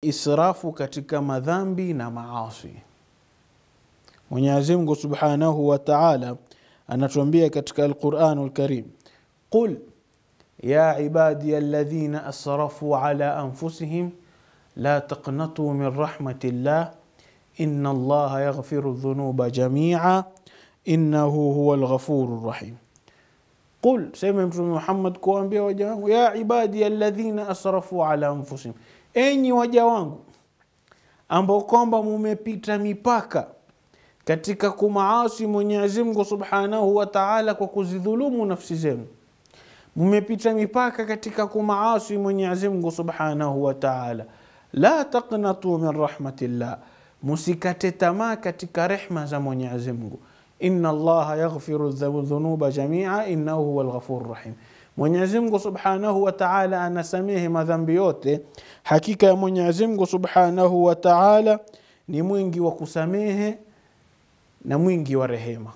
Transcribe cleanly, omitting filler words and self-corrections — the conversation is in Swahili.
israfu katika madhambi na maasi. Mwenyezi Mungu Subhanahu wa Ta'ala anatuambia katika Al-Qur'anul Karim, qul ya ibadiyalladhina asrafu ala anfusihim la taqnatu min rahmatillah inna Allaha yaghfiru dhunuba jami'a innahu huwal ghafurur rahim. Qul, sema Mtume Muhammad kuambia waja wangu, ya ibadiyalladhina asrafu ala anfusihim, enyi waja wangu ambao kwamba mumepita mipaka katika kumaasi Mwenyezi Mungu Subhanahu wa Ta'ala kwa kuzidhulumu nafsi zenu. Mumepita mipaka katika kumaasi Mwenyezi Mungu Subhanahu wa Ta'ala. La taqnatu min rahmatillah, musikate tamaa katika rehma za Mwenyezi Mungu. Inna Allaha yaghfiru dhunuba jami'a innahu huwal ghafurur rahim. Mwenyezi Mungu Subhanahu wa Ta'ala anasamehe madhambi yote. Hakika ya Mwenyezi Mungu Subhanahu wa Ta'ala ni mwingi wa kusamehe na mwingi wa rehema.